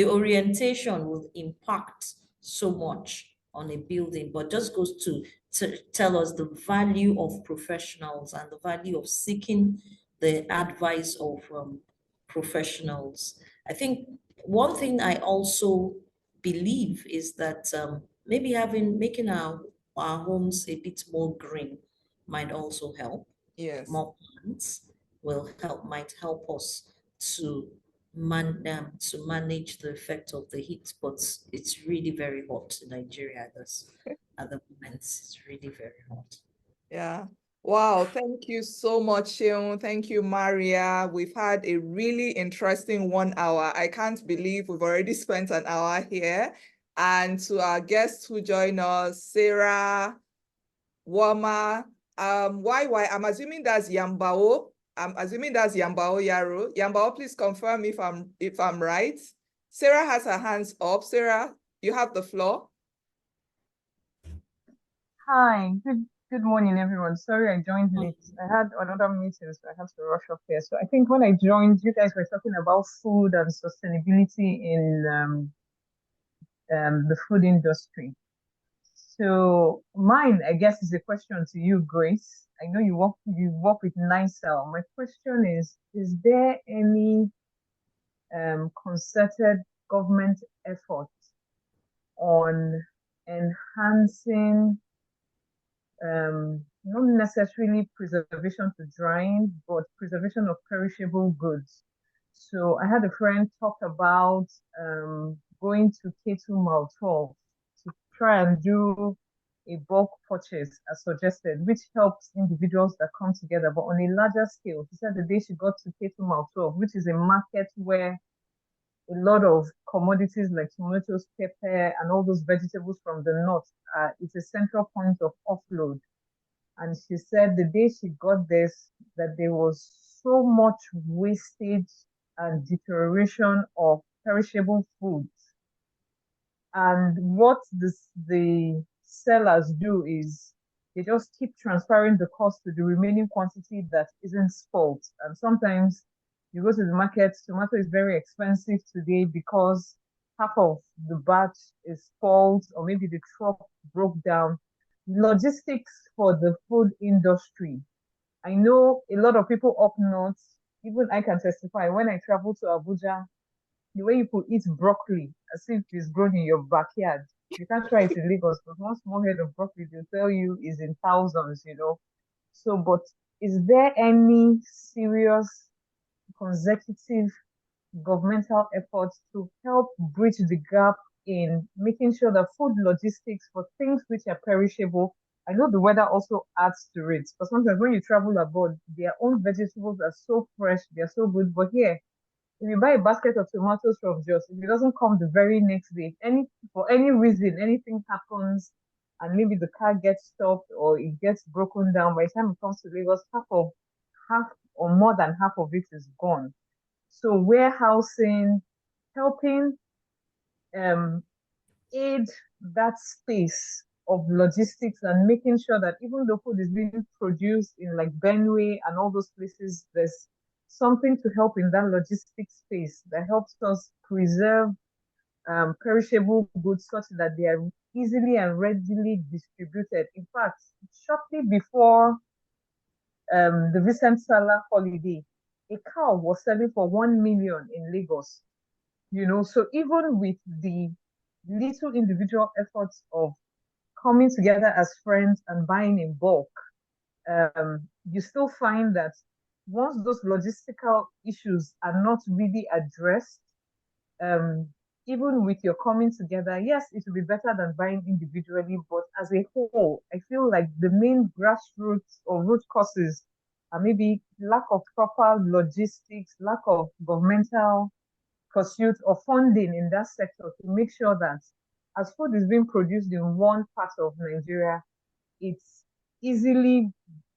orientation will impact so much on a building, but just goes to tell us the value of professionals and the value of seeking the advice of professionals. I think one thing I also believe is that maybe making our homes a bit more green might also help. Yes. More plants might help us to manage the effect of the heat, but it's really very hot in Nigeria at the moment. It's really very hot. Yeah. Wow. Thank you so much, Seun. Thank you, Maria. We've had a really interesting 1 hour. I can't believe we've already spent an hour here. and to our guests who join us, Sarah, Wama, YY, I'm assuming that's Yambao. I'm assuming that's Yambao Yaro. Yambao, please confirm if I'm right. Sarah has her hands up. Sarah, you have the floor. Hi, good morning, everyone. Sorry I joined late. I had another meeting, so I had to rush up here. So I think when I joined, you guys were talking about food and sustainability in the food industry. So mine, I guess, is a question to you, Grace. I know you work with NICEL. My question is there any concerted government effort on enhancing not necessarily preservation to drying, but preservation of perishable goods? So I had a friend talk about going to K2 Mall 12 to try and do a bulk purchase as suggested, which helps individuals that come together, but on a larger scale. She said the day she got to K2 Mall 12, which is a market where a lot of commodities like tomatoes, pepper, and all those vegetables from the north, it's a central point of offload. And she said the day she got this, that there was so much wastage and deterioration of perishable foods. And what the sellers do is they just keep transferring the cost to the remaining quantity that isn't spoiled. And sometimes you go to the market, tomato is very expensive today because half of the batch is spoiled, or maybe the truck broke down. Logistics for the food industry. I know a lot of people up north, even I can testify, when I travel to Abuja, the way people eat broccoli as if it's grown in your backyard. You can't try it in Lagos, but one small head of broccoli, they'll tell you is in thousands, you know. So, but is there any serious consecutive governmental efforts to help bridge the gap in making sure that food logistics for things which are perishable? I know the weather also adds to it, but sometimes when you travel abroad, their own vegetables are so fresh, they're so good. But here, if you buy a basket of tomatoes from Jos, if it doesn't come the very next day, for any reason, anything happens, and maybe the car gets stopped or it gets broken down, by the time it comes to Lagos, half or more than half of it is gone. So warehousing, helping aid that space of logistics and making sure that even though food is being produced in like Benue and all those places, there's something to help in that logistics space that helps us preserve perishable goods such that they are easily and readily distributed. In fact, shortly before the recent Salah holiday, a cow was selling for 1 million in Lagos. You know, so even with the little individual efforts of coming together as friends and buying in bulk, you still find that once those logistical issues are not really addressed, even with your coming together, yes, it will be better than buying individually, but as a whole, I feel like the main grassroots or root causes are maybe lack of proper logistics, lack of governmental pursuit of funding in that sector to make sure that as food is being produced in one part of Nigeria, it's easily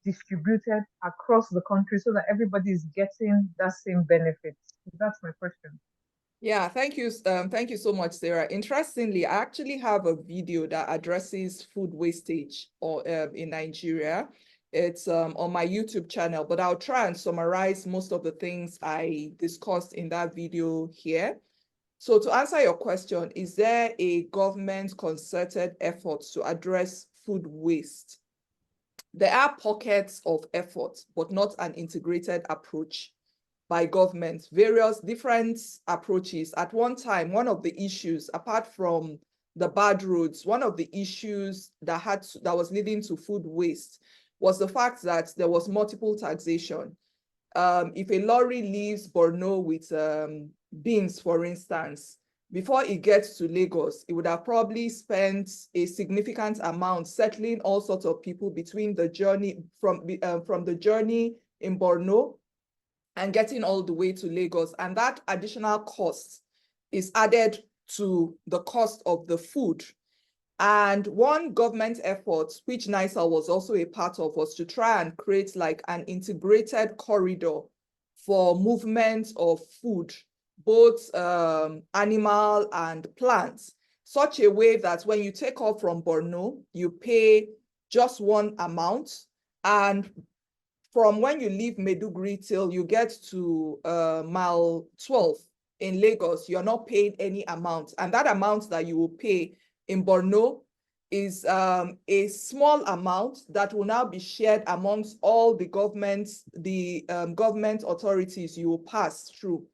distributed across the country so that everybody is getting that same benefit. That's my question. Yeah, thank you. Thank you so much, Sarah. Interestingly, I actually have a video that addresses food wastage in Nigeria. It's on my YouTube channel, but I'll try and summarize most of the things I discussed in that video here. So to answer your question, is there a government concerted effort to address food waste? There are pockets of effort, but not an integrated approach by government, various different approaches. At one time, one of the issues, apart from the bad roads, one of the issues that was leading to food waste was the fact that there was multiple taxation. If a lorry leaves Borno with beans, for instance, before it gets to Lagos, it would have probably spent a significant amount settling all sorts of people between the journey from the journey in Borno and getting all the way to Lagos. And that additional cost is added to the cost of the food. And one government effort, which NISA was also a part of, was to try and create like an integrated corridor for movement of food, both animal and plants, such a way that when you take off from Borno, you pay just one amount. And from when you leave Maiduguri till you get to mile 12 in Lagos, you're not paying any amount. And that amount that you will pay in Borno is a small amount that will now be shared amongst all the governments, the government authorities you will pass through.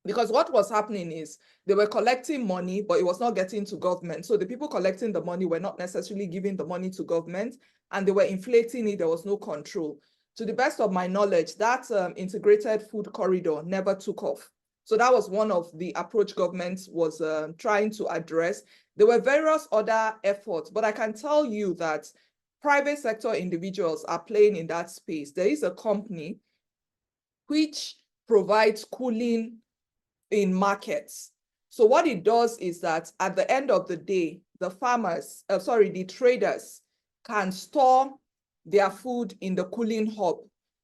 Because what was happening is they were collecting money, but it was not getting to government. So the people collecting the money were not necessarily giving the money to government, and they were inflating it. There was no control. To the best of my knowledge, that integrated food corridor never took off. So that was one of the approach government was trying to address. There were various other efforts, but I can tell you that private sector individuals are playing in that space. There is a company which provides cooling in markets. So what it does is that at the end of the day, the farmers, the traders can store their food in the cooling hub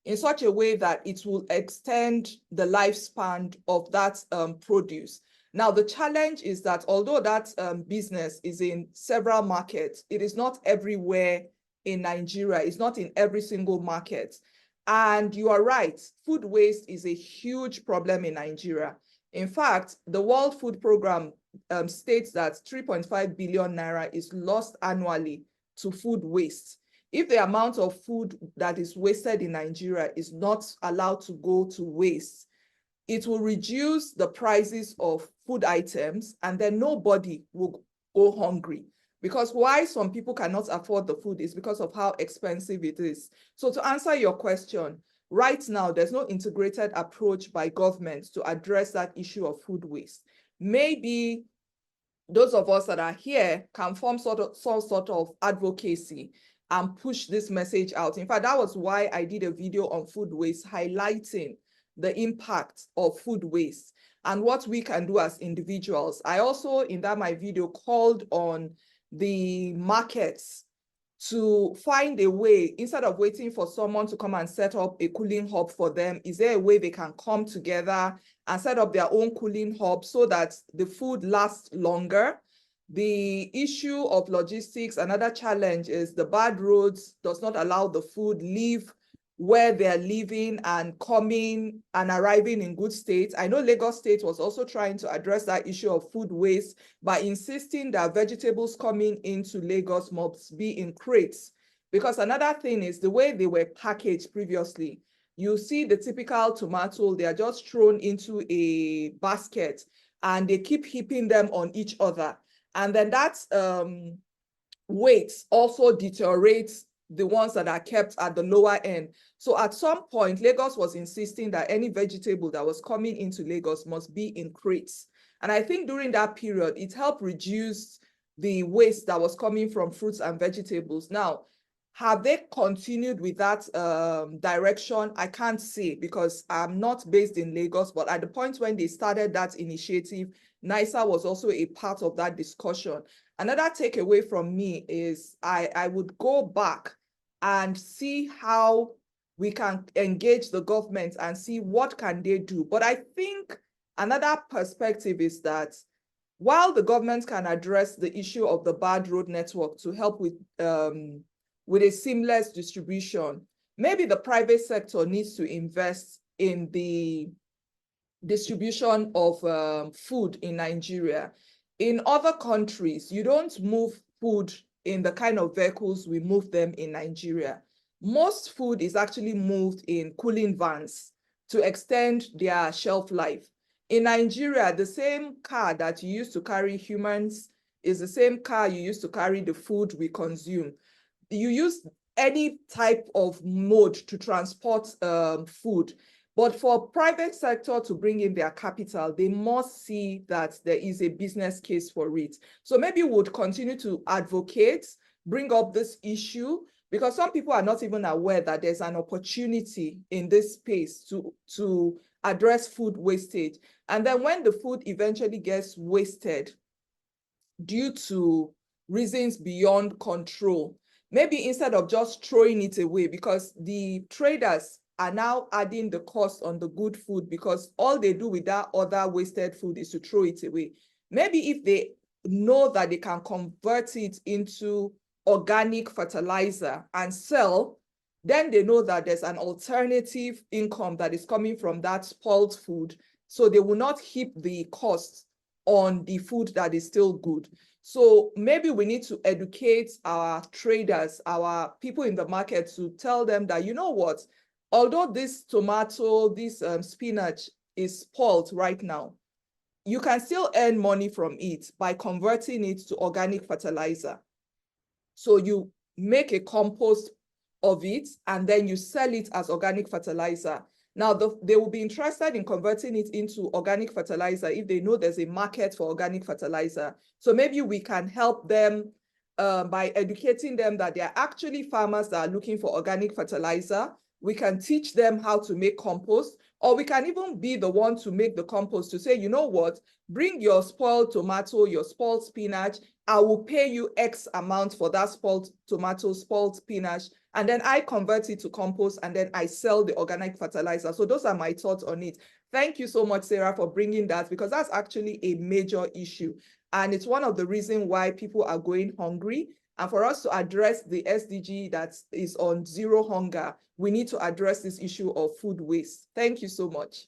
in such a way that it will extend the lifespan of that produce. Now, the challenge is that although that business is in several markets, it is not everywhere in Nigeria. It's not in every single market. And you are right, food waste is a huge problem in Nigeria. In fact, the World Food Programme states that 3.5 billion naira is lost annually to food waste. If the amount of food that is wasted in Nigeria is not allowed to go to waste, it will reduce the prices of food items, and then nobody will go hungry. Because why some people cannot afford the food is because of how expensive it is. So to answer your question, right now, there's no integrated approach by government to address that issue of food waste. Maybe those of us that are here can form some sort of advocacy and push this message out. In fact, that was why I did a video on food waste, highlighting the impact of food waste and what we can do as individuals. I also, in that my video, called on the markets to find a way, instead of waiting for someone to come and set up a cooling hub for them, is there a way they can come together and set up their own cooling hub so that the food lasts longer? The issue of logistics, another challenge is the bad roads does not allow the food leave where they're living and coming and arriving in good state. I know Lagos State was also trying to address that issue of food waste by insisting that vegetables coming into Lagos must be in crates. Because another thing is the way they were packaged previously. You see the typical tomato, they are just thrown into a basket and they keep heaping them on each other. And then that weight also deteriorates the ones that are kept at the lower end. So at some point, Lagos was insisting that any vegetable that was coming into Lagos must be in crates. And I think during that period, it helped reduce the waste that was coming from fruits and vegetables. Now, have they continued with that direction? I can't say because I'm not based in Lagos, but at the point when they started that initiative, NISA was also a part of that discussion. Another takeaway from me is I would go back and see how we can engage the government and see what can they do. But I think another perspective is that while the government can address the issue of the bad road network to help with a seamless distribution, maybe the private sector needs to invest in the distribution of food in Nigeria. In other countries, you don't move food in the kind of vehicles we move them in Nigeria. Most food is actually moved in cooling vans to extend their shelf life. In Nigeria, the same car that you use to carry humans is the same car you use to carry the food we consume. You use any type of mode to transport food. But for private sector to bring in their capital, they must see that there is a business case for it. So maybe we would continue to advocate, bring up this issue, because some people are not even aware that there's an opportunity in this space to address food wastage. And then when the food eventually gets wasted due to reasons beyond control, maybe instead of just throwing it away, because the traders are now adding the cost on the good food because all they do with that other wasted food is to throw it away. Maybe if they know that they can convert it into organic fertilizer and sell, then they know that there's an alternative income that is coming from that spoiled food. So they will not heap the costs on the food that is still good. So maybe we need to educate our traders, our people in the market, to tell them that, you know what, although this tomato, this spinach is spoiled right now, you can still earn money from it by converting it to organic fertilizer. So you make a compost of it and then you sell it as organic fertilizer. Now, they will be interested in converting it into organic fertilizer if they know there's a market for organic fertilizer. So maybe we can help them by educating them that there are actually farmers that are looking for organic fertilizer. We can teach them how to make compost, or we can even be the one to make the compost, to say, you know what, bring your spoiled tomato, your spoiled spinach, I will pay you X amount for that spoiled tomato, spoiled spinach, and then I convert it to compost, and then I sell the organic fertilizer. So those are my thoughts on it. Thank you so much, Sarah, for bringing that, because that's actually a major issue. And it's one of the reasons why people are going hungry. And for us to address the SDG that is on zero hunger, we need to address this issue of food waste. Thank you so much.